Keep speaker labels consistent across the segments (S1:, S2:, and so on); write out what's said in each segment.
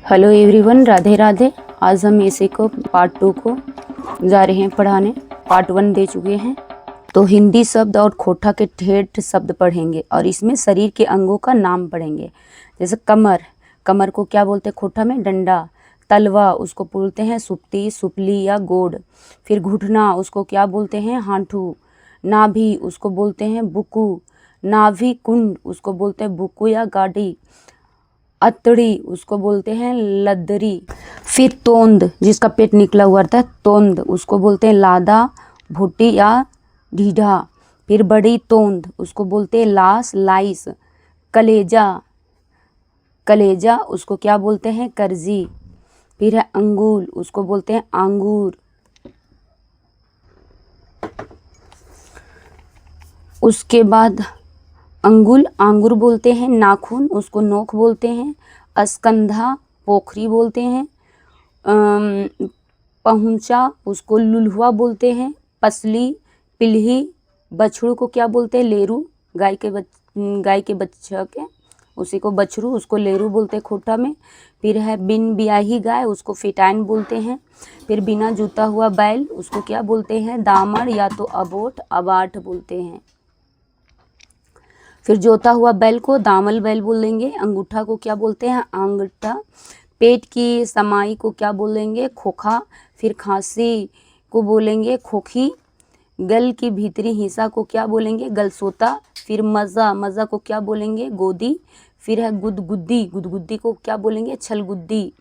S1: Hello everyone, Radhe Radhe. आज हम ऐसे को पार्ट 2 को जा रहे हैं पढ़ाने। पार्ट 1 दे चुके हैं। तो हिंदी शब्द और खोटा के ठेठ शब्द पढ़ेंगे और इसमें शरीर के अंगों का नाम पढ़ेंगे। जैसे कमर, कमर को क्या बोलते हैं खोटा में? डंडा। तलवा, उसको बोलते हैं सुप्ती, सुपली या गोड। फिर घुटना, उसको क्या बोलते हैं? हांठू। नाभि, उसको बोलते हैं बुकू। नाभि कुंड, उसको बोलते हैं बुकू या गाड़ी। अतड़ी, उसको बोलते हैं लदरी। फिर तोंद, जिसका पेट निकला हुआ रहता है, तोंद, उसको बोलते हैं लादा, भुट्टी या ढीढ़ा। फिर बड़ी तोंद, उसको बोलते हैं लास, लाइस। कलेजा, कलेजा, उसको क्या बोलते हैं? करजी। फिर है अंगूल, उसको बोलते हैं आंगूर। उसके बाद अंगुल, आंगुर बोलते हैं। नाखून, उसको नोक बोलते हैं। अस्कंधा, पोखरी बोलते हैं। पहुंचा, उसको लुलहुआ बोलते हैं। पसली, पिल्ही, बछड़ू को क्या बोलते हैं? लेरू। गाय के बच्चा के उसी को बछड़ू, उसको लेरू बोलते हैं खोटा में। फिर है बिन बियाही गाय, उसको फिटाइन बोलते हैं। फिर बिना जूता हुआ बैल, उसको क्या बोलते हैं? दामड़ या तो अबोट, अबाट बोलते हैं। फिर जोता हुआ बैल को दामल बैल बोलेंगे। अंगूठा को क्या बोलते हैं? अंगूठा। पेट की समाई को क्या बोलेंगे? खोखा। फिर खांसी को बोलेंगे खोखी। गल की भीतरी हिस्सा को क्या बोलेंगे? गलसोता। फिर मज़ा, मज़ा को क्या बोलेंगे? गोदी। फिर है गुदगुद्दी, गुदगुद्दी को क्या बोलेंगे? छलगुद्दी।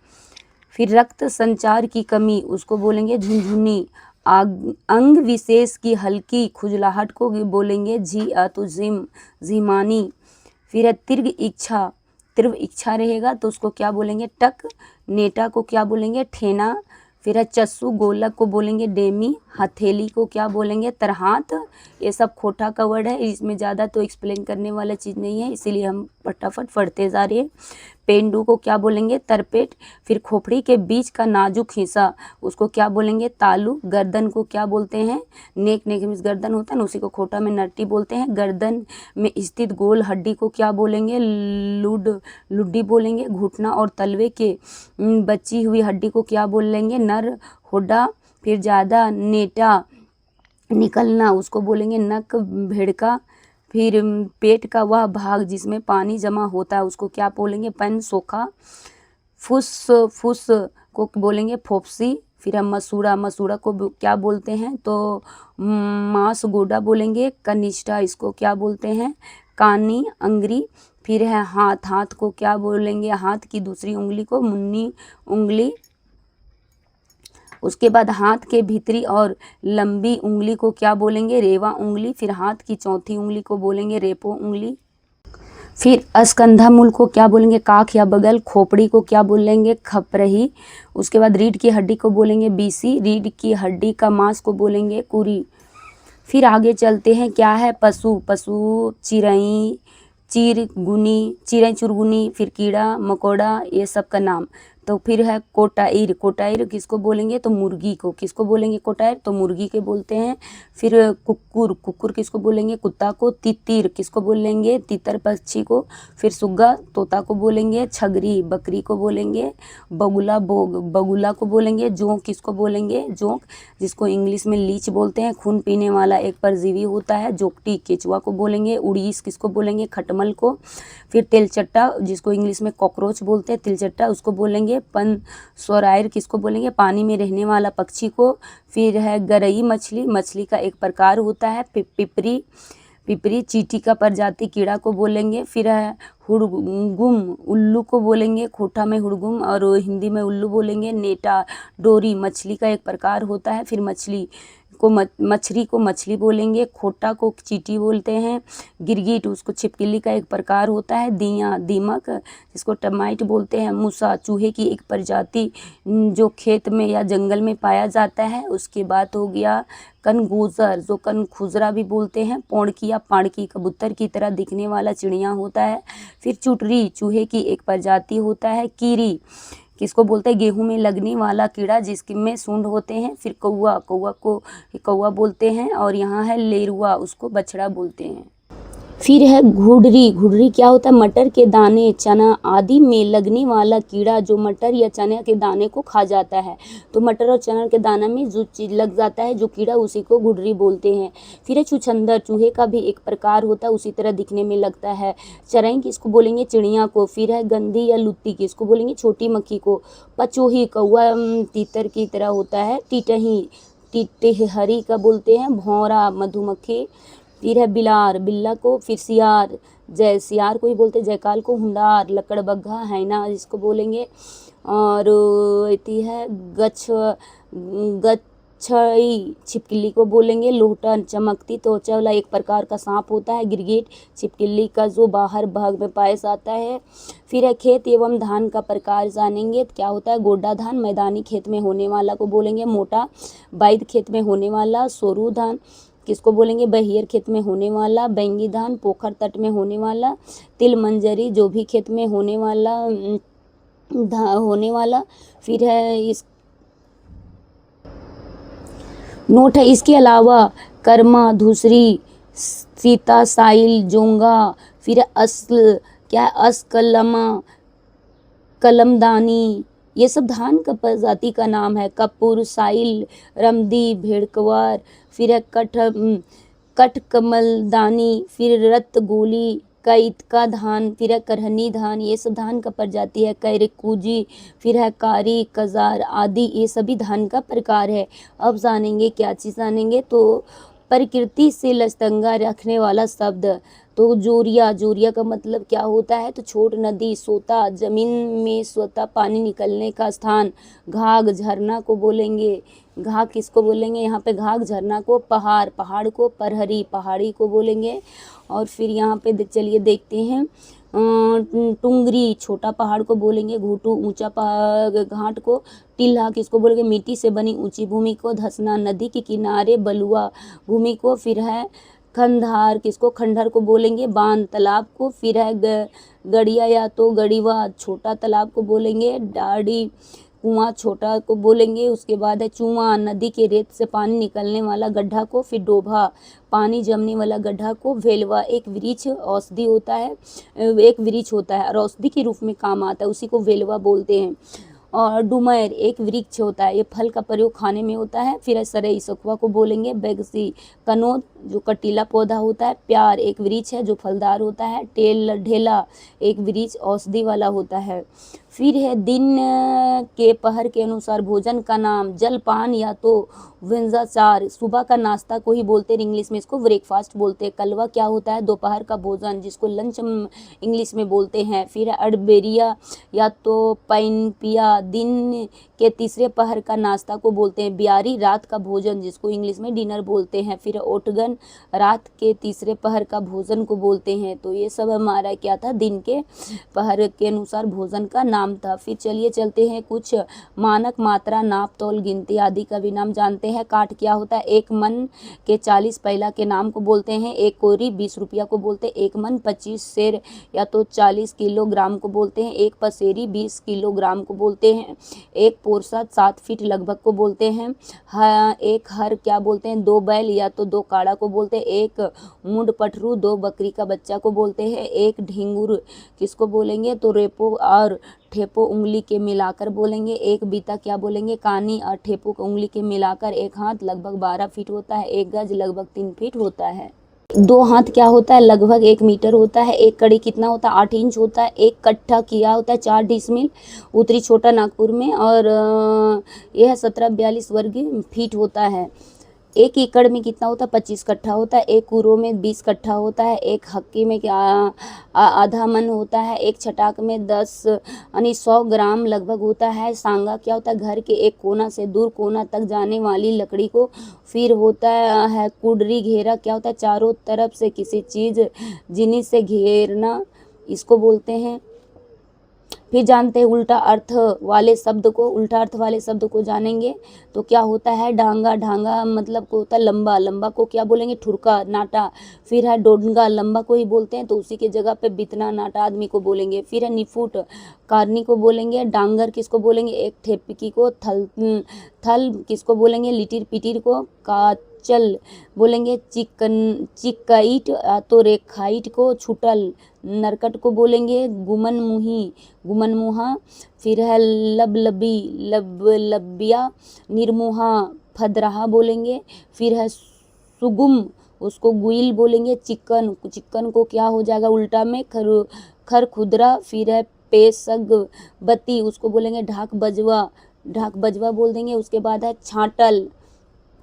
S1: फिर रक्त संचार की कमी, उसको बोलेंगे झुनझुनी। अंग विशेष की हल्की खुजलाहट को बोलेंगे झिम, झिमानी। फिर है तीव्र इच्छा, तीव्र इच्छा रहेगा तो उसको क्या बोलेंगे? टक। नेटा को क्या बोलेंगे? ठेना। फिर है चस्सू, गोलक को बोलेंगे डेमी। हथेली को क्या बोलेंगे? तरहात। ये सब खोटा का वर्ड है, इसमें ज़्यादा तो एक्सप्लेन करने वाला चीज़ नहीं है, इसीलिए हम फटाफट पढ़ते जा रहे हैं। पेंडू को क्या बोलेंगे? तरपेट। फिर खोपड़ी के बीच का नाजुक हिस्सा, उसको क्या बोलेंगे? तालू। गर्दन को क्या बोलते हैं? नेक, नेक मीन्स गर्दन होता है ना, उसी को खोटा में नट्टी बोलते हैं। गर्दन में स्थित गोल हड्डी को क्या बोलेंगे? लुड्डी बोलेंगे। घुटना और तलवे के बची हुई हड्डी को क्या बोलेंगे? नर, होडा। फिर ज़्यादा नेटा निकलना, उसको बोलेंगे नक, भेड़का। फिर पेट का वह भाग जिसमें पानी जमा होता है, उसको क्या बोलेंगे? पैन, सोखा। फुस, फुस को बोलेंगे फोप्सी। फिर हम मसूड़ा, मसूड़ा को क्या बोलते हैं? तो मांस गोडा बोलेंगे। कनिष्ठा, इसको क्या बोलते हैं? कानी, अंगरी। फिर है हाथ, हाथ को क्या बोलेंगे? हाथ की दूसरी उंगली को मुन्नी उंगली। उसके बाद हाथ के भीतरी और लंबी उंगली को क्या बोलेंगे? रेवा उंगली। फिर हाथ की चौथी उंगली को बोलेंगे रेपो उंगली। फिर अस्कंधा मूल को क्या बोलेंगे? काख या बगल। खोपड़ी को क्या बोलेंगे? खपरही। उसके बाद रीढ़ की हड्डी को बोलेंगे बीसी। रीढ़ की हड्डी का मांस को बोलेंगे कुरी। फिर आगे चलते हैं, क्या है? पशु, पशु चिरई, चिरगुनी, चिरई चुरगुनी। फिर कीड़ा मकोड़ा, ये सब का नाम। तो फिर है कोटाइर, कोटाइर किसको बोलेंगे? तो मुर्गी को। किसको बोलेंगे कोटाइर? तो मुर्गी के बोलते हैं। फिर कुक्कुर, कुक्कुर किसको बोलेंगे? कुत्ता को। तितिर किसको बोलेंगे? तितर पक्षी को। फिर सुग्गा, तोता को बोलेंगे। छगरी, बकरी को बोलेंगे। बगुला, बोग, बगुला को बोलेंगे। जोंक किसको बोलेंगे? जोंक, जिसको इंग्लिश में लीच बोलते हैं। खून पीने वाला एक परजीवी होता है। जोकटी, केचुआ को बोलेंगे। उड़ीस किसको बोलेंगे? खटमल को। फिर तेलचट्टा, जिसको इंग्लिश में कॉकरोच बोलते हैं, तिलचट्टा, उसको बोलेंगे। पन स्वरायर किसको बोलेंगे? पानी में रहने वाला पक्षी को। फिर है गरई मछली, मछली का एक प्रकार होता है। पिपरी, पिपरी चींटी का प्रजाति कीड़ा को बोलेंगे। फिर है हुड़गुम, उल्लू को बोलेंगे। खोटा में हुड़गुम और हिंदी में उल्लू बोलेंगे। नेटा, डोरी, मछली का एक प्रकार होता है। फिर मछली को मछली बोलेंगे। खोटा को चींटी बोलते हैं। गिरगिट, उसको छिपकली का एक प्रकार होता है। दिया, दीमक, जिसको टर्माइट बोलते हैं। मूसा, चूहे की एक प्रजाति जो खेत में या जंगल में पाया जाता है। उसके बाद हो गया कनगोजर, जो कनखुजरा भी बोलते हैं। पौड़की या पाड़की, कबूतर की तरह दिखने वाला चिड़िया होता है। फिर चुटरी, चूहे की एक प्रजाति होता है। कीरी किसको बोलते हैं? गेहूं में लगने वाला कीड़ा जिसमें सूंड होते हैं। फिर कौआ, कौआ को कौआ बोलते हैं। और यहाँ है लेरुआ, उसको बछड़ा बोलते हैं। फिर है घुडरी। घुडरी क्या होता है? मटर के दाने, चना आदि में लगने वाला कीड़ा जो मटर या चने के दाने को खा जाता है। तो मटर और चना के दाना में जो चीज लग जाता है, जो कीड़ा, उसी को घुडरी बोलते हैं। फिर है छुछंदर। चूहे का भी एक प्रकार होता है, उसी तरह दिखने में लगता है। चरई किसको बोलेंगे? चिड़िया को। फिर है गंधी या लुत्ती, किसको बोलेंगे? छोटी मक्खी को। पचोही कौवा तीतर की तरह होता है। टिटही टिटहरी का बोलते हैं। भौरा मधुमक्खी। फिर है बिलार, बिल्ला को। फिर सियार, सियार को ही बोलते हैं। जयकाल को हुंडार। लकड़बग्घा हैना जिसको बोलेंगे। और इति है गच्छई छिपकली को बोलेंगे। लोहटन चमकती त्वचा वाला एक प्रकार का सांप होता है। गिरगिट छिपकली का जो बाहर भाग में पाया जाता है। फिर है खेत एवं धान का प्रकार जानेंगे। क्या होता है? गोड्डा धान मैदानी खेत में होने वाला को बोलेंगे मोटा। बैद खेत में होने वाला सोरू धान किसको बोलेंगे? बहियर खेत में होने वाला। बैंगी धान पोखर तट में होने वाला। तिल मंजरी जो भी खेत में होने वाला। फिर है इस नोट है। इसके अलावा कर्मा, धूसरी, सीता, साइल, जोंगा। फिर असल क्या है? असकलमा, कलमदानी, ये सब धान का प्रजाति का नाम है। कपूर, साइल, रमदी, भेड़कवार। फिर है कटकमलदानी। फिर रत्तगोली, कैतका धान। फिर है करहनी धान, ये सब धान का प्रजाति है। कैरकुजी, फिर है कारी, कजार आदि, ये सभी धान का प्रकार है। अब जानेंगे क्या चीज़ जानेंगे? तो प्रकृति से लचतंगा रखने वाला शब्द। तो जोरिया, जोरिया का मतलब क्या होता है? तो छोट नदी, सोता जमीन में स्वतः पानी निकलने का स्थान। घाघ झरना को बोलेंगे। घाघ किसको बोलेंगे? यहाँ पे घाघ झरना को। पहाड़, पहाड़ को परहरी, पहाड़ी को बोलेंगे। और फिर यहाँ पे चलिए देखते हैं। टुंगरी छोटा पहाड़ को बोलेंगे। घूटू ऊंचा घाट को। टीला किसको बोलेंगे? मिट्टी से बनी ऊंची भूमि को। धसना नदी के किनारे बलुआ भूमि को। फिर है खंधार किसको? खंडहर को बोलेंगे। बांध तालाब को। फिर है गड़िया या तो गड़ीवा छोटा तालाब को बोलेंगे। डाड़ी कुआं छोटा को बोलेंगे। उसके बाद है चुआ नदी के रेत से पानी निकलने वाला गड्ढा को। फिर डोभा पानी जमने वाला गड्ढा को। वेलवा एक वृक्ष औषधि होता है, एक वृक्ष होता है और औषधि के रूप में काम आता है, उसी को वेलवा बोलते हैं। और डुमैर एक वृक्ष होता है, ये फल का प्रयोग खाने में होता है। फिर सरई सखुआ को बोलेंगे। बैगसी कनोद जो कटीला पौधा होता है। प्यार एक वृक्ष है जो फलदार होता है। ढेला एक वृक्ष औषधि वाला होता है। फिर है दिन के पहर के अनुसार भोजन का नाम। जलपान या तो व्यंजाचार, सुबह का नाश्ता को ही बोलते हैं, इंग्लिश में इसको ब्रेकफास्ट बोलते हैं। कलवा क्या होता है? दोपहर का भोजन जिसको लंच इंग्लिश में बोलते हैं। फिर अड़बेरिया या तो पैनपिया दिन के तीसरे पहर का नाश्ता को बोलते हैं। ब्यारी रात का भोजन जिसको इंग्लिश में डिनर बोलते हैं। फिर ओटगन रात के तीसरे पहर का भोजन को बोलते हैं। तो ये सब हमारा क्या था? दिन के पहर के अनुसार भोजन का नाम था। फिर चलिए चलते हैं कुछ मानक मात्रा, नाप तौल, गिनती आदि का भी नाम जानते हैं। काठ क्या होता है? एक मन के 40 पैला के नाम को बोलते हैं। एक कोरी 20 रुपया को बोलते हैं। एक मन 25 सेर या तो 40 किलोग्राम को बोलते हैं। एक पसेरी 20 किलोग्राम को बोलते हैं। एक पोरसा 7 फीट लगभग को बोलते हैं। एक हर क्या बोलते हैं? 2 बैल या तो 2 काड़ा को बोलते हैं। एक मुंड पटरू 2 बकरी का बच्चा को बोलते हैं। एक ढिंगुर किसको बोलेंगे? तो रेपो और ठेपो उंगली के मिलाकर बोलेंगे। एक बीता क्या बोलेंगे? कानी और ठेपो उंगली के मिलाकर। एक हाथ लगभग 12 फीट होता है। एक गज लगभग 3 फीट होता है। 2 हाथ क्या होता है? लगभग 1 मीटर होता है। एक कड़ी कितना होता है? 8 इंच होता है। एक कट्ठा किया होता है 4 डिसमिल उत्तरी छोटा नागपुर में, और यह 1742 वर्ग फीट होता है। 1 एकड़ में कितना होता है? 25 कट्ठा होता है। एक कुरो में 20 कट्ठा होता है। एक हक्की में क्या आधा मन होता है। एक छटाक में 10 यानी 100 ग्राम लगभग होता है। सांगा क्या होता है? घर के एक कोना से दूर कोना तक जाने वाली लकड़ी को। फिर होता है कुडरी। घेरा क्या होता है? चारों तरफ से किसी चीज़ जिनिस से घेरना, इसको बोलते हैं। फिर जानते हैं उल्टा अर्थ वाले शब्द को। उल्टा अर्थ वाले शब्द को जानेंगे तो क्या होता है? डांगा, डांगा मतलब को होता है लंबा, लंबा को क्या बोलेंगे? ठुरका, नाटा। फिर है डोडंगा, लंबा को ही बोलते हैं तो उसी की जगह पे बितना, नाटा आदमी को बोलेंगे। फिर है निफुट, कारनी को बोलेंगे। डांगर किसको बोलेंगे? एक ठेपकी को। थल किसको बोलेंगे? लिटिर पिटिर को। चंचल बोलेंगे चिकईट या तो रेखाइट को, छुटल नरकट को बोलेंगे गुमनमुहा, फिर है लबलबी लबलबिया, निर्मुहा फदरहा बोलेंगे, फिर है सुगुम उसको गुइल बोलेंगे, चिकन को क्या हो जाएगा उल्टा में खरखुदरा, फिर है पेशग बत्ती उसको बोलेंगे ढाक बजवा बोल देंगे। उसके बाद है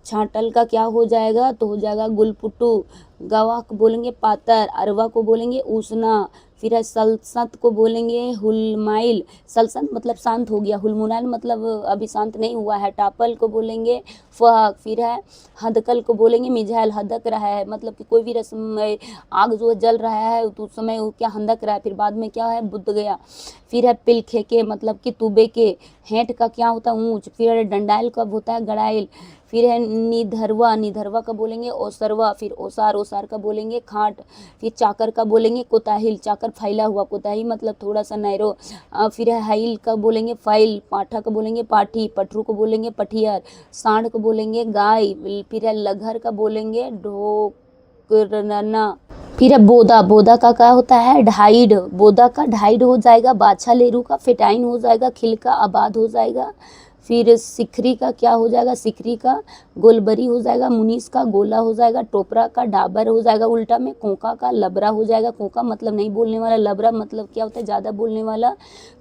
S1: छाटल का क्या हो जाएगा तो हो जाएगा गुलपुटू, गवा को बोलेंगे पातर, अरवा को बोलेंगे उसना, फिर है सलसत को बोलेंगे हुलमाइल, सलसत मतलब शांत हो गया, हुलमुनाइल मतलब अभी शांत नहीं हुआ है, टापल को बोलेंगे फहक, फिर है हदकल को बोलेंगे मिझाइल, हदक रहा है मतलब कि कोई भी रस्म आग जो जल रहा है तो उस समय वो क्या हंदक रहा है, फिर बाद में क्या है बुझ गया। फिर है पिलखे के मतलब कि तुबे के, हेंट का क्या होता है ऊंच, फिर है डंडाइल कब होता है गड़ाइल, फिर है निधरवा का बोलेंगे ओसरवा, फिर ओसार का बोलेंगे खाट, फिर चाकर का बोलेंगे कोताहिल, चाकर फैला हुआ, कोताही मतलब थोड़ा सा नैरो, फिर है हाइल का बोलेंगे फाइल, पाठा का बोलेंगे पाठी, पटरू को बोलेंगे पठियर, सांड को बोलेंगे गाय, फिर है लघर का बोलेंगे ढोकरना, फिर है बोदा का क्या होता है ढाइड, बोदा का ढाइड हो जाएगा, बाछा लेरू का फेटाइन हो जाएगा, खिल का आबाद हो जाएगा, फिर सिखरी का क्या हो जाएगा सिखरी का गोलबरी हो जाएगा, मुनीस का गोला हो जाएगा, टोपरा का डाबर हो जाएगा उल्टा में, कोका का लबरा हो जाएगा, कोका मतलब नहीं बोलने वाला, लबरा मतलब क्या होता है ज़्यादा बोलने वाला,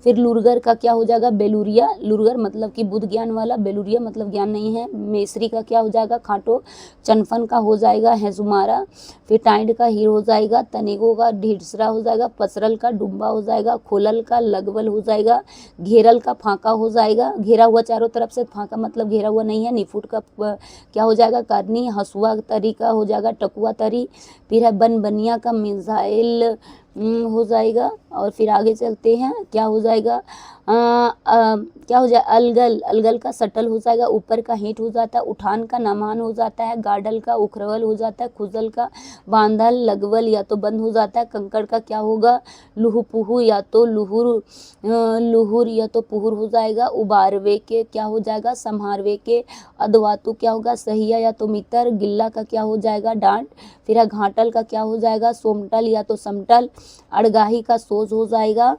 S1: फिर लुरगर का क्या हो जाएगा बेलुरिया, लुरगर मतलब कि बुद्ध ज्ञान वाला, बेलुरिया मतलब ज्ञान नहीं है, मेसरी का क्या हो जाएगा खाटो, चनफन का हो जाएगा हैजुमारा, फिर टाइड का हीर हो जाएगा, तनेगो का ढिडसरा हो जाएगा, पसरल का डुम्बा हो जाएगा, खोलल का लगवल हो जाएगा, घेरल का फाका हो जाएगा, घेरा हुआ चारों तरफ से, फाका मतलब घेरा हुआ नहीं है, निफुट का क्या हो जाएगा करनी, हसुआ तरी का हो जाएगा टकुआ तरी, फिर है बनिया का मिसाइल हो जाएगा, और फिर आगे चलते हैं क्या हो जाएगा क्या हो जाए अलगल का सटल हो जाएगा, ऊपर का हेंट हो जाता है, उठान का नामान हो जाता है, गाडल का उखरवल हो जाता है, खुजल का बांधल लगवल या तो बंद हो जाता है, कंकड़ का क्या होगा लुहपुहु या तो लुहुर या तो पुहुर हो जाएगा, उबारवे के क्या हो जाएगा संहारवे के, अधवातु क्या होगा सहिया या तो मितर, गिल्ला का क्या हो जाएगा डांट, फिर है घाटल का क्या हो जाएगा सोमटल या तो समटल, अड़गाही का सोज हो जाएगा,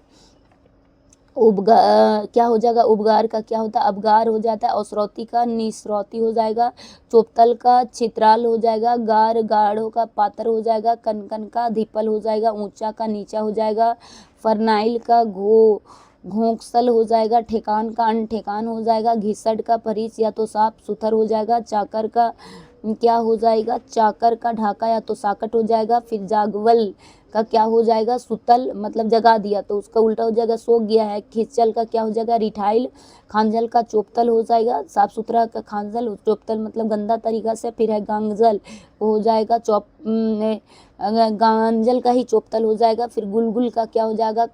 S1: क्या हो जाएगा उपगार का क्या होता है अबगार हो जाता है, औसरौती का निसरौती हो जाएगा, चोपतल का चित्राल हो जाएगा, गाढ़ों का पातर हो जाएगा, कनकन का धिपल हो जाएगा, ऊंचा का नीचा हो जाएगा, फरनाइल का घोंकसल हो जाएगा, ठेकान का अनठेकान हो जाएगा, घिसट का परिच या तो साफ सुथर हो जाएगा, चाकर का क्या हो जाएगा चाकर का ढाका या तो साकट हो जाएगा, फिर जागवल का क्या हो जाएगा सुतल मतलब जगा दिया तो उसका उल्टा हो जाएगा सो गया है, खिंचल का क्या हो जाएगा रिठाइल, खांजल का चोपतल हो जाएगा साफ सुथरा का खांजल, चोपतल मतलब गंदा तरीका से, फिर है गांगजल हो जाएगा गांजल का ही चोपतल हो जाएगा, फिर गुलगुल का क्या हो जाएगा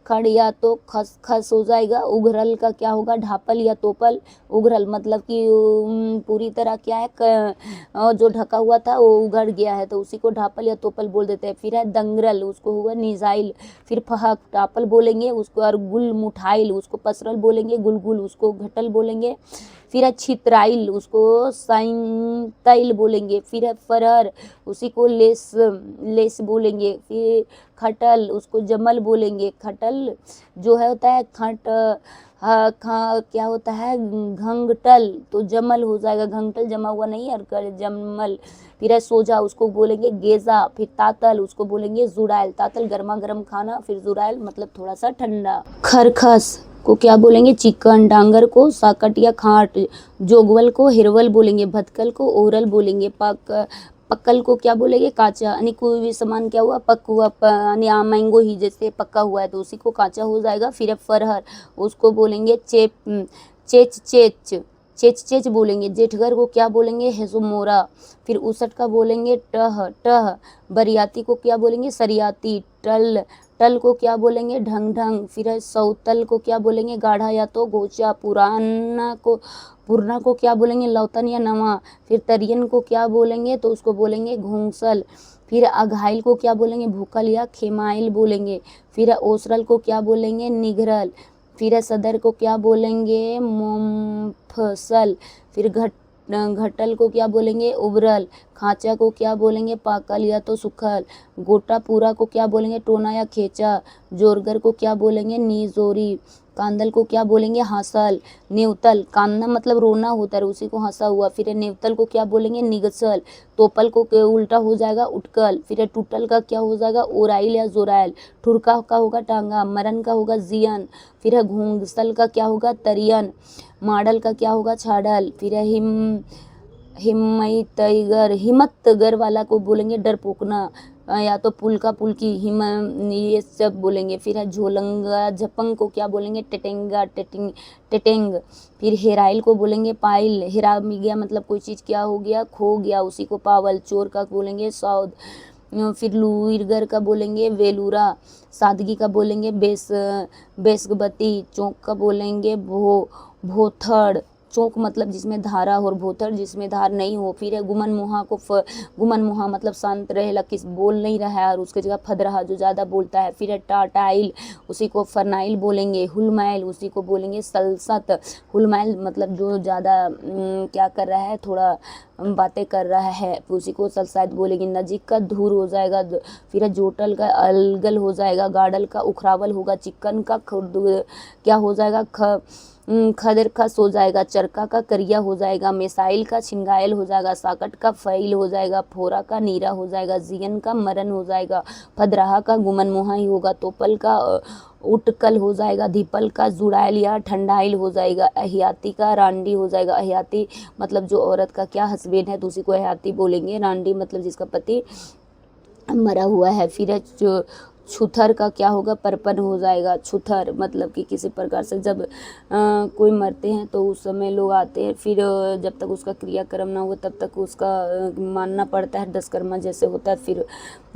S1: खड़ या तो खस हो जाएगा, उघरल का क्या होगा ढापल या तोपल, उघरल मतलब कि पूरी तरह क्या है जो ढका हुआ था वो उघड़ गया है तो उसी को ढापल या तोपल बोल देते हैं, फिर है दंगरल उसको हुआ निजाइल, फिर फहक टापल बोलेंगे उसको, और गुल मुठाइल उसको पसरल बोलेंगे, गुलगुल उसको घटल बोलेंगे, फिर है छितराइल उसको साइंताइल बोलेंगे, फिर है फरहर उसी को लेस बोलेंगे, फिर खटल उसको जमल बोलेंगे, खटल जो है होता है क्या होता है घंगटल तो जमल हो जाएगा, घंगटल जमा हुआ नहीं है जमल, फिर है सोजा उसको बोलेंगे गेजा, फिर तातल उसको बोलेंगे जुड़ाइल, तातल गर्मा गर्म खाना, फिर जुड़ाइल मतलब थोड़ा सा ठंडा, खरखस को क्या बोलेंगे चिकन, डांगर को साकट या खाट, जोगवल को हिरवल बोलेंगे, भतकल को ओरल बोलेंगे, पक्कल को क्या बोलेंगे काचा, यानी कोई भी सामान क्या हुआ पक हुआ यानी मैंगो ही जैसे पक्का हुआ है तो उसी को काचा हो जाएगा, फिर फरहर उसको बोलेंगे चेच बोलेंगे, जेठगर को क्या बोलेंगे हेसुमोरा, फिर उसट का बोलेंगे टह, बरियाती को क्या बोलेंगे सरियाती, टल को क्या बोलेंगे ढंग, फिर है सौतल को क्या बोलेंगे गाढ़ा या तो गोचा, पुरना को क्या बोलेंगे लौतन या नवा, फिर तरियन को क्या बोलेंगे तो उसको बोलेंगे घोंसल, फिर अघाइल को क्या बोलेंगे भूकल या खेमाइल बोलेंगे, फिर ओसरल को क्या बोलेंगे निगरल, फिर सदर को क्या बोलेंगे मोमफसल, फिर घटल को क्या बोलेंगे उबरल, खांचा को क्या बोलेंगे पाकल या तो सुखल, गोटा पूरा को क्या बोलेंगे टोना या खेचा, जोरगर को क्या बोलेंगे नीजोरी, कांदल को क्या बोलेंगे हासल, नेवतल कांदना मतलब रोना होता है उसी को हंसा हुआ, फिर नेवतल को क्या बोलेंगे निगसल, तोपल को उल्टा हो जाएगा उटकल, फिर टूटल का क्या हो जाएगा ओराइल या जोराइल, ठुरका का होगा टांगा, मरन का होगा जियन, फिर घूंघसल का क्या होगा तरियन, माडल का क्या होगा छाड़ल, फिर हिम्मतगर वाला को बोलेंगे डरपोकना या तो पुलका पुलकी हिम ये सब बोलेंगे, फिर है झोलंगा झपंग को क्या बोलेंगे टेटेंगा टेटेंग, फिर हेराइल को बोलेंगे पाइल, हेरा में गया मतलब कोई चीज़ क्या हो गया खो गया उसी को पावल, चोर का बोलेंगे सौद, फिर लुइरगर का बोलेंगे वेलूरा, सादगी का बोलेंगे बेसगबती, चौक का बोलेंगे भोथड़, चौक मतलब जिसमें धारा हो और भोथड़ जिसमें धार नहीं हो, फिर है गुमन मुहा मतलब शांत रहेला किस बोल नहीं रहा है और उसके जगह फद रहा जो ज़्यादा बोलता है, फिर है टाटाइल उसी को फरनाइल बोलेंगे, हुलमैल उसी को बोलेंगे सलसत, हुलमैल मतलब जो ज़्यादा क्या कर रहा है थोड़ा बातें कर रहा है उसी को सलसात बोलेंगे, नजीक का धूर हो जाएगा, फिर है जोटल का अलगल हो जाएगा, गाडल का उखरावल होगा, चिकन का क्या हो जाएगा खदर खस हो जाएगा, चरका का करिया हो जाएगा, मिसाइल का छिंगायल हो जाएगा, साकट का फैल हो जाएगा, फोरा का नीरा हो जाएगा, जियन का मरन हो जाएगा, फदराहा का गुमन मुहा ही होगा, तोपल का उटकल हो जाएगा, धीपल का जुड़ाइल या ठंडाइल हो जाएगा, अहियाती का रांडी हो जाएगा, अहियाती मतलब जो औरत का क्या हस्बैंड है तो उसी को अहियाती बोलेंगे, रांडी मतलब जिसका पति मरा हुआ है, फिर है छुथर का क्या होगा परपन हो जाएगा, छुथर मतलब कि किसी प्रकार से जब कोई मरते हैं तो उस समय लोग आते हैं, फिर जब तक उसका क्रियाक्रम ना हो तब तक उसका मानना पड़ता है दशकर्मा जैसे होता है, फिर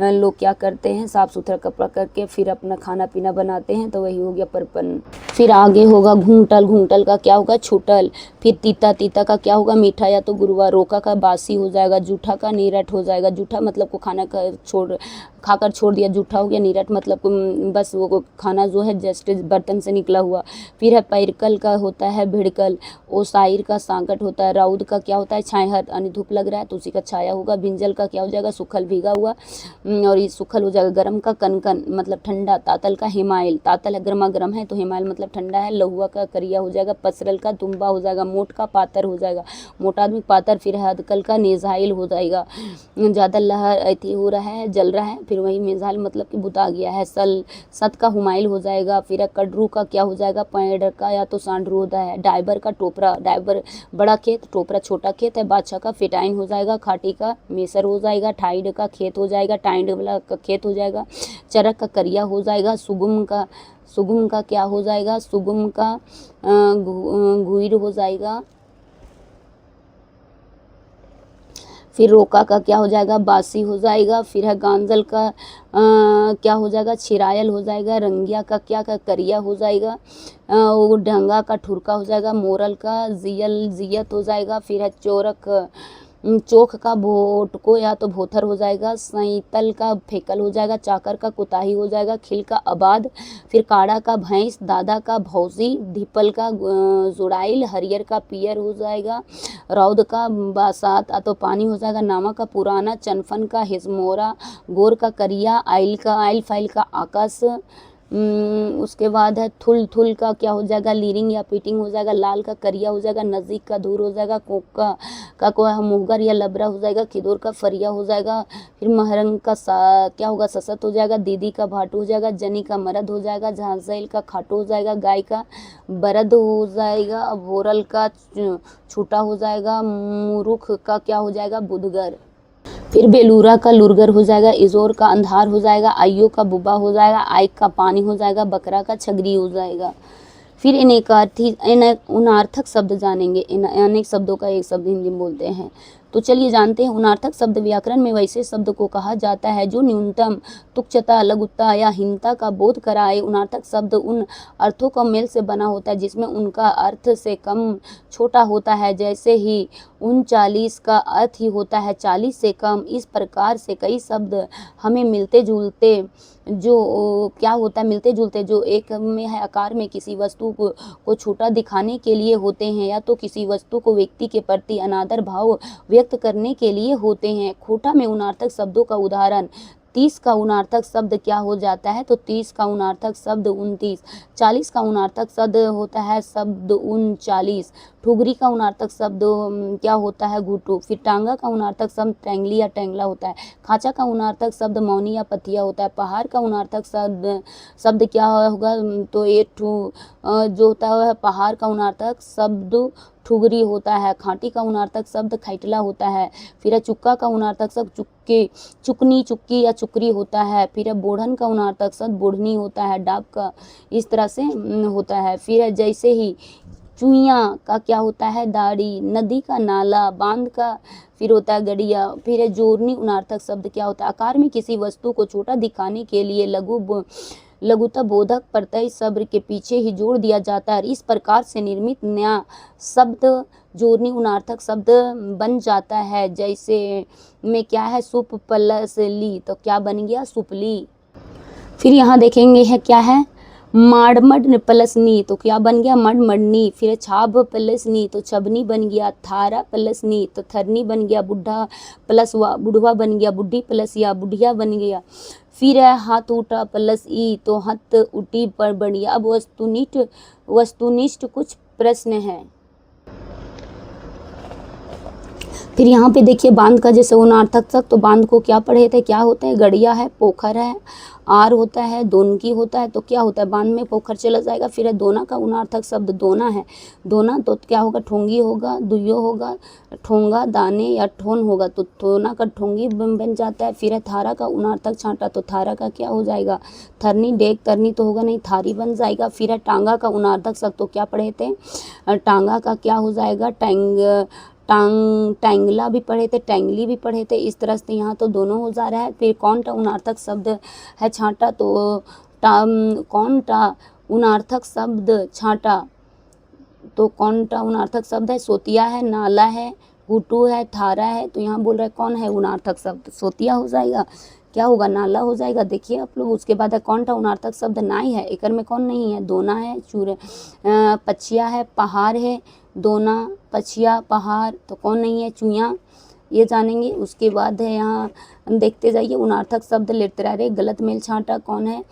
S1: लोग क्या करते हैं साफ़ सुथरा कपड़ा करके फिर अपना खाना पीना बनाते हैं, तो वही हो गया परपन। फिर आगे होगा घूंटल का क्या होगा छूटल, फिर तीता का क्या होगा मीठा या तो गुरुआ, रोका का बासी हो जाएगा, जूठा का नीरट हो जाएगा, जूठा मतलब को खाना का खाकर छोड़ दिया, जूठा हो गया, नीरट मतलब बस वो खाना जो है जस्ट बर्तन से निकला हुआ, फिर है पैरकल का होता है भिड़कल, ओसाइर का सांकट होता है, राउद का क्या होता है छाया यानी धूप लग रहा है तो उसी का छाया होगा, भिंजल का क्या हो जाएगा सूखल भीगा हुआ और ये सूखल हो जाएगा, गर्म का कनकन मतलब ठंडा, तातल का हिमायल, तातल है गर्मा गर्म है तो हिमायल मतलब ठंडा है, लहुआ का करिया हो जाएगा, पसरल का तुम्बा हो जाएगा, मोट का पातर हो जाएगा, मोटा आदमी पातर, फिर हदकल का नेजाइल हो जाएगा, ज़्यादा लहर ऐसी हो रहा है जल रहा है, फिर वही मेजाइल मतलब कि बुता गया है, सत का हुमाइल हो जाएगा, फिर कड्रू का क्या हो जाएगा पैड का या तो सांडरू होता है, डाइबर का टोपरा, डाइबर बड़ा खेत टोपरा छोटा खेत है, बादशाह का फिटाइन हो जाएगा, खाटी का मेसर हो जाएगा, ठाइड का खेत हो जाएगा, टाइंड वाला का खेत हो जाएगा, चरक का करिया हो जाएगा, सुगुम का क्या हो जाएगा सुगुम का घुइर हो जाएगा, फिर रोका का क्या हो जाएगा बासी हो जाएगा, फिर है गांजल का क्या हो जाएगा छिरायल हो जाएगा, रंगिया का क्या का करिया हो जाएगा, वो ढंगा का ठुरका हो जाएगा, मोरल का जियत हो जाएगा, फिर है चोख का भोटको या तो भोथर हो जाएगा, सैतल का फेकल हो जाएगा, चाकर का कुताही हो जाएगा, खिल का आबाद, फिर काड़ा का भैंस, दादा का भौसी, धिपल का जुड़ाइल, हरियर का पियर हो जाएगा, रौद का बासात तो पानी हो जाएगा, नामा का पुराना, चनफन का हिजमोरा, गोर का करिया, आइल फाइल का आकाश, उसके बाद है थुल का क्या हो जाएगा लीरिंग या पीटिंग हो जाएगा, लाल का करिया हो जाएगा, नज़ीक का दूर हो जाएगा, कोका का कोई मुहगर या लबरा हो जाएगा, खिदोर का फरिया हो जाएगा, फिर महरंग का क्या होगा ससत हो जाएगा, दीदी का भाटू हो जाएगा, जनी का मरद हो जाएगा, झांसैल का खाटू हो जाएगा, गाय का बरद हो जाएगा, भोरल का छूटा हो जाएगा, मुरुख का क्या हो जाएगा बुधगर, फिर बेलूरा का लुरगर हो जाएगा, इजोर का अंधार हो जाएगा, आइयो का बुबा हो जाएगा, आइक का पानी हो जाएगा, बकरा का छगरी हो जाएगा। फिर उनार्थक शब्द जानेंगे, इन अनेक शब्दों का एक शब्द हिंदी में बोलते हैं, तो चलिए जानते हैं। उनार्थक शब्द व्याकरण में वैसे शब्द को कहा जाता है जो न्यूनतम तुच्छता लघुता या हीनता का बोध कराए। उनार्थक शब्द उन अर्थों का मेल से बना होता है जिसमें उनका अर्थ से कम छोटा होता है, जैसे ही 39 का अर्थ ही होता है 40 से कम। इस प्रकार से कई शब्द हमें मिलते जुलते जो क्या होता है मिलते जुलते जो एक में है आकार में किसी वस्तु को छोटा दिखाने के लिए होते हैं, या तो किसी वस्तु को व्यक्ति के प्रति अनादर भाव व्यक्त करने के लिए होते हैं। खोटा में उनार्थक शब्दों का उदाहरण 30 का उनार्थक शब्द क्या हो जाता है, तो 30 का उनार्थक शब्द 29। 40 का उनार्थक शब्द होता है शब्द 39। ठुगरी का उनार्थक शब्द क्या होता है, घुटू। फिर टांगा का उनार्थक शब्द टैंगली या टैंगला होता है। खाचा का उनार्थक शब्द मौनी या पथिया होता है। पहाड़ का उनार्थक शब्द क्या होगा, तो ये जो होता है पहाड़ का उनार्थक शब्द ठुगरी होता है। खांटी का उनार्थक शब्द खैटला होता है। फिर चुक्का का उनार्थक शब्द चुक्के, चुकनी, चुक्की या चुकरी होता है। फिर बोढ़न का उनार्थक शब्द बोढ़नी होता है। डाब का इस तरह से होता है। फिर जैसे ही चुईया का क्या होता है, दाढ़ी। नदी का नाला, बांध का फिर होता है गड़िया। फिर जोड़नी उनार्थक शब्द क्या होता है, आकार में किसी वस्तु को छोटा दिखाने के लिए लघुता बोधक प्रत्यय शब्द के पीछे ही जोड़ दिया जाता है। इस प्रकार से निर्मित नया शब्द जोड़नी उनार्थक शब्द बन जाता है। जैसे में क्या है, सुप प्लस ली, तो क्या बन गया, सुपली। फिर यहाँ देखेंगे है क्या है, माड़मड प्लस नी, तो क्या बन गया, मडमडनी। फिर छाब प्लस नी, तो छबनी बन गया। थारा प्लस नी, तो थरनी बन गया। बुढ़ा प्लस वा, बुढ़वा बन गया। बुढ़ी प्लस या, बुढ़िया बन गया। फिर है हाथ उठा प्लस ई, तो हथ उठी पर बन गया। अब वस्तुनिष्ठ कुछ प्रश्न हैं। फिर यहाँ पे देखिए बांध का जैसे उनार्थक तक, तो बांध को क्या पढ़े थे, क्या होता है, गड़िया है, पोखर है, आर होता है, दोनकी होता है, तो क्या होता है, बांध में पोखर चला जाएगा। फिर है दोना का उनार्थक शब्द दोना है। दोना तो क्या होगा, ठोंगी होगा, दुयो होगा, ठोंगा, दाने या ठोन होगा, तो दोना का ठोंगी बन जाता है। फिर है थारा का उनार्थक छांटा, तो थारा का क्या हो जाएगा, थरनी। डेग तरनी तो होगा नहीं, थारी बन जाएगा। फिर है टांगा का उनार्थक शब्द, तो क्या पढ़े थे, टांगा का क्या हो जाएगा, टैंगला भी पढ़े थे, टैंगली भी पढ़े थे। इस तरह से यहाँ तो दोनों हो जा रहा है। फिर कौन टा उनार्थक शब्द है छांटा, तो कौन टा उनार्थक शब्द छांटा, तो कौन टा उनार्थक शब्द है, सोतिया है, नाला है, हुटू है, थारा है। तो यहाँ बोल रहे हैं कौन है उनार्थक शब्द, सोतिया हो जाएगा, क्या होगा, नाला हो जाएगा। देखिए आप लोग, उसके बाद है कौन टा उनार्थक शब्द नाई है, एकर में कौन नहीं है, दोना है, चूर पछिया है, पहाड़ है, दोना, पछिया, पहाड़, तो कौन नहीं है, चुईया, ये जानेंगे। उसके बाद है यहाँ देखते जाइए उनार्थक शब्द लिटरारे, गलत मेल छांटा कौन है,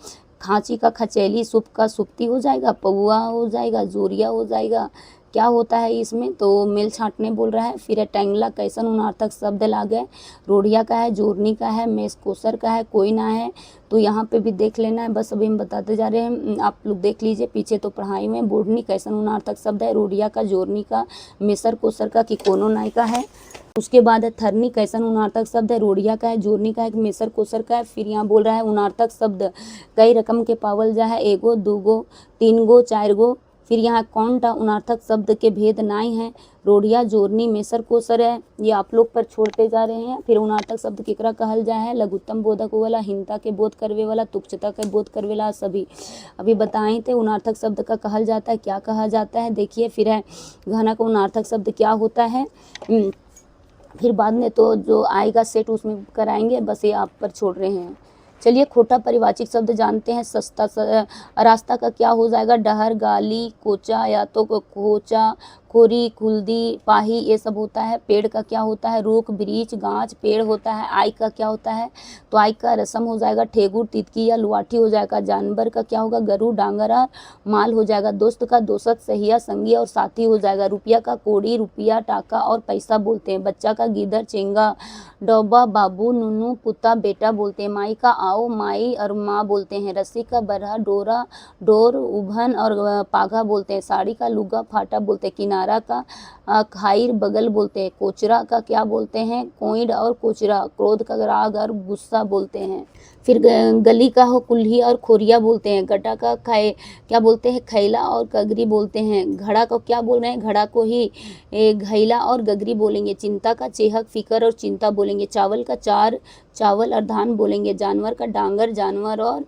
S1: खांची का खचैली, सुप का सुप्ती हो जाएगा, पौआ हो जाएगा, जोरिया हो जाएगा। क्या होता है इसमें, तो मेल छांटने बोल रहा है। फिर है टैंगला कैसन उनार्थक शब्द लागे, रोढ़िया का है, जोरनी का है, मेसकोसर का है, कोई ना है। तो यहाँ पे भी देख लेना है, बस अभी हम बताते जा रहे हैं, आप लोग देख लीजिए पीछे तो पढ़ाई में। बोढ़नी कैसन उनार्थक शब्द है, रोढ़िया का, जोरनी का, मेसर कोसर का, कि कोनो नाय का है। उसके बाद है थरनी कैसन उनार्थक शब्द है, रोढ़िया का है, जोरनी का है, मेसर कोसर का है। फिर यहाँ बोल रहा है उनार्थक शब्द कई रकम के पावल जा है, एगो, दूगो, तीन गो, चार गो। फिर यहाँ कौन टा उनार्थक शब्द के भेद नाई है, रोढ़िया, जोरनी, मेसर कोसर है, ये आप लोग पर छोड़ते जा रहे हैं। फिर उनार्थक शब्द केकरा कहल जाए है, लघुत्तम बोधक वाला, हीनता के बोध करवे वाला, तुच्छता के बोध करवे वाला, सभी अभी बताए थे। उनार्थक शब्द का कहल जाता है, क्या कहा जाता है, देखिए। फिर है घना का उनार्थक शब्द क्या होता है, फिर बाद में तो जो आएगा सेट उसमें कराएंगे, बस ये आप पर छोड़ रहे हैं। चलिए खोटा परिवाचिक शब्द जानते हैं। सस्ता रास्ता का क्या हो जाएगा, डहर, गाली, कोचा, या तो कोचा, खोरी, खुल्दी, पाही, ये सब होता है। पेड़ का क्या होता है, रूख, वृक्ष, गाछ, पेड़ होता है। आई का क्या होता है, तो आई का रसम हो जाएगा, ठेगुर, तितकी या लुआठी हो जाएगा। जानवर का क्या होगा, गरु, डांगरा, माल हो जाएगा। दोस्त का दोस्त, सहिया, संगी और साथी हो जाएगा। रुपया का कोड़ी, रुपया, टाका और पैसा बोलते हैं। बच्चा का गीदड़, चेंगा, डौबा, बाबू, नुनू, पुता, बेटा बोलते हैं। माई का आओ, माई और माँ बोलते हैं। रस्सी का बरहा, डोरा, डोर, उभन और पाघा बोलते हैं। साड़ी का लुगा, फाटा बोलते हैं। किनारा का खाइर, बगल बोलते हैं। कोचरा का क्या बोलते हैं, कोइड और कोचरा। क्रोध का राग और गुस्सा बोलते हैं। फिर गली का हो, कुल्ही और खोरिया बोलते हैं। गटा का क्या बोलते हैं, खैला और गगरी बोलते हैं। घड़ा को क्या बोल रहे हैं, घड़ा को ही घैला और गगरी बोलेंगे। चिंता का चेहक, फिकर और चिंता बोलेंगे। चावल का चार, चावल और धान बोलेंगे। जानवर का डांगर, जानवर और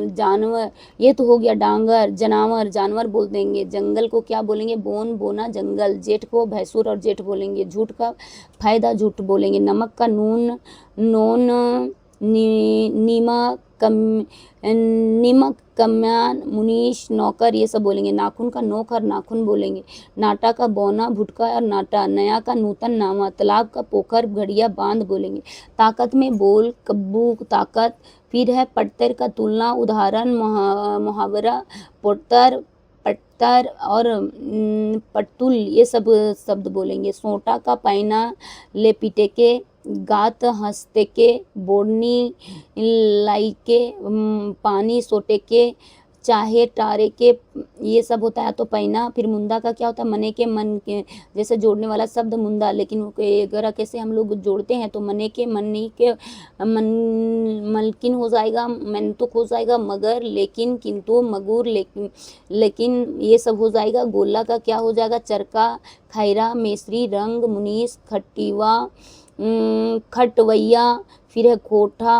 S1: जानवर, ये तो हो गया डांगर, जनावर, जानवर बोल देंगे। जंगल को क्या बोलेंगे, बोन, बोना, जंगल। जेठ को भैंसुर और जेठ बोलेंगे। झूठ का फायदा, झूठ बोलेंगे। नमक का नून, नोन, निमक कम्यान मुनीश नौकर ये सब बोलेंगे। नाखून का नोक और नाखून बोलेंगे। नाटा का बौना भुटका और नाटा। नया का नूतन नामा। तालाब का पोखर घड़िया बांध बोलेंगे। ताकत में बोल कब्बू ताकत। फिर है पट्टर का तुलना उदाहरण मुहावरा पट्टर पट्टर और पट्टुल ये सब शब्द बोलेंगे। सोटा का पैना ले पीटे के। गात हंसते के। बोड़नी लाई के। पानी सोटे के। चाहे टारे के ये सब होता है तो पैना। फिर मुंदा का क्या होता है मने के मन के जैसे जोड़ने वाला शब्द मुंदा, लेकिन अगर कैसे हम लोग जोड़ते हैं तो मने के मन्नी के मलकिन हो जाएगा, मंतुक हो जाएगा, मगर लेकिन किंतु मगुर लेकिन ये सब हो जाएगा। गोला का क्या हो जाएगा चरका खैरा मेसरी रंग मुनीस खटीवा खटवैया। फिर है कोठा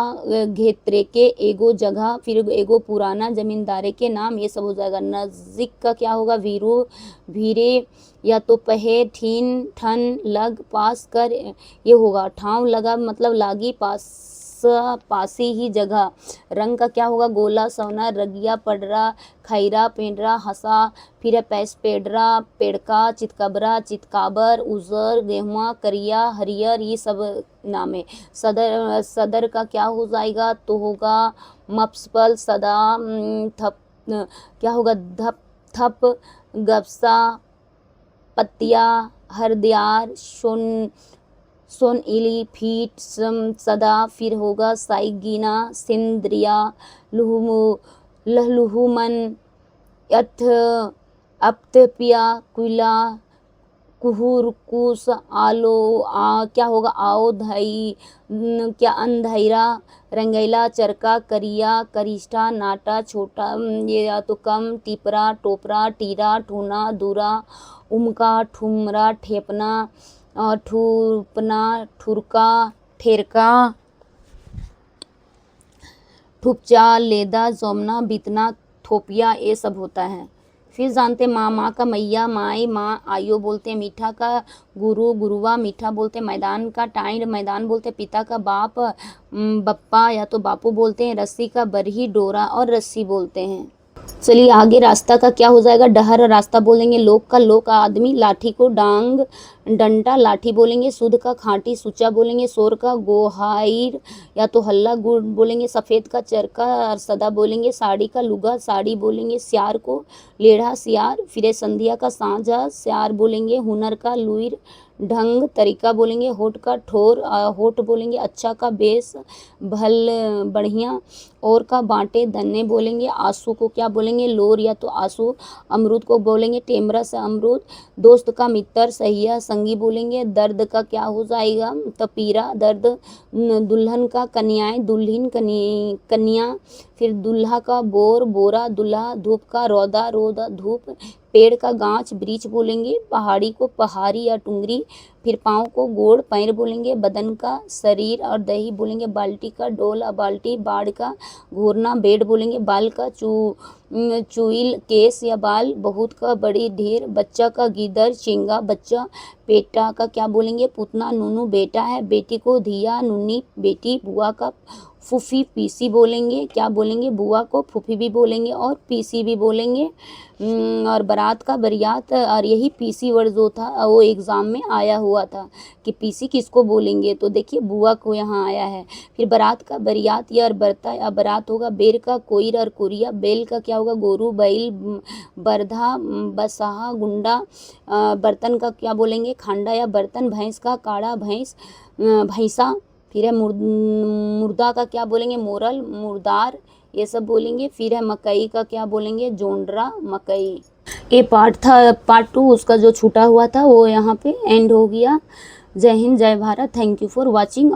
S1: घेत्रे के एगो जगह। फिर एगो पुराना जमींदारे के नाम ये सब हो जाएगा। नज़दीक का क्या होगा वीरू भीरे या तो पहे ठीन ठन लग पास कर ये होगा। ठाव लगा मतलब लागी पासी ही जगह। रंग का क्या होगा गोला सवना रगिया पडरा खैरा पेंडरा हंसा। फिर है पैस पेडरा पेड़का चितकबरा चितकाबर उजर गेहुआ करिया हरियर ये सब नाम है। सदर का क्या हो जाएगा तो होगा मप्सपल सदा थप क्या होगा धप थप गपसा पतिया हरदियार सोन इली फीट सदा। फिर होगा साइगीना सिंद्रिया लहलुहुमन यथ अप्तपिया कुला कुहुरकुस आलो क्या होगा आओ धई क्या अंधैरा रंगैला चरका करिया करिष्ठा नाटा छोटा ये या तो कम टिपरा टोपरा टीरा ठूना दूरा उमका ठुमरा ठेपना ठूपना ठुरका ठेरका ठुपचा लेदा जोमना बीतना थोपिया ये सब होता है। फिर जानते माँ का मैया माई माँ आयो बोलते हैं। मीठा का गुरु गुरुआ मीठा बोलते हैं। मैदान का टाइड मैदान बोलते हैं। पिता का बाप बप्पा या तो बापू बोलते हैं। रस्सी का बरही डोरा और रस्सी बोलते हैं। चलिए आगे रास्ता का क्या हो जाएगा डहर रास्ता बोलेंगे। लोक का लोक आदमी। लाठी को डांग डंडा लाठी बोलेंगे। शुद्ध का खांटी सुचा बोलेंगे। शोर का गोहाइर या तो हल्ला गुड़ बोलेंगे। सफ़ेद का चरका सदा बोलेंगे। साड़ी का लुगा साड़ी बोलेंगे। सियार को लेढ़ा सियार। फिर संध्या का साझा सियार बोलेंगे। हुनर का लुईर ढंग तरीका बोलेंगे। होठ का ठोर होठ बोलेंगे। अच्छा का बेस भल बढ़िया। और का बांटे दन्ने बोलेंगे। आंसू को क्या बोलेंगे लोर या तो आंसू। अमरूद को बोलेंगे टेमरा से अमरूद। दोस्त का मित्र सहिया संगी बोलेंगे। दर्द का क्या हो जाएगा तपीरा दर्द। दुल्हन का कन्याएं दुल्हन कन्या। फिर दूल्हा का बोर बोरा दूल्हा। धूप का रौदा रोदा धूप। पेड़ का गांच वृक्ष बोलेंगे। पहाड़ी को पहाड़ी या टुंगरी। फिर पाँव को गोड़ पैर बोलेंगे। बदन का शरीर और दही बोलेंगे। बाल्टी का डोल बाल्टी। बाढ़ का घूरना बेड बोलेंगे। बाल का चुईल केस या बाल। बहुत का बड़ी ढेर। बच्चा का गीदड़ चिंगा बच्चा। बेटा का क्या बोलेंगे पुतना नूनू बेटा है। बेटी को धिया नुन्नी बेटी। बुआ का फूफी पीसी बोलेंगे। क्या बोलेंगे बुआ को फूफी भी बोलेंगे और पीसी भी बोलेंगे। और बारात का बरियात। और यही पीसी वर्ड जो था वो एग्ज़ाम में आया हुआ था कि पीसी किसको बोलेंगे तो देखिए बुआ को यहाँ आया है। फिर बारात का बरियात या बरता या बारात होगा। बेर का कोईर और कोरिया। बैल का क्या होगा गोरू बैल बरधा बसाहा गुंडा। बर्तन का क्या बोलेंगे खांडा या बर्तन। भैंस का काड़ा भैंस भैंसा। फिर है मुर्दा का क्या बोलेंगे मोरल मुर्दार ये सब बोलेंगे। फिर है मकई का क्या बोलेंगे जोंडरा मकई। ये पार्ट था पार्ट 2 उसका जो छूटा हुआ था वो यहाँ पे एंड हो गया। जय हिंद जय Bharat. Thank you for watching.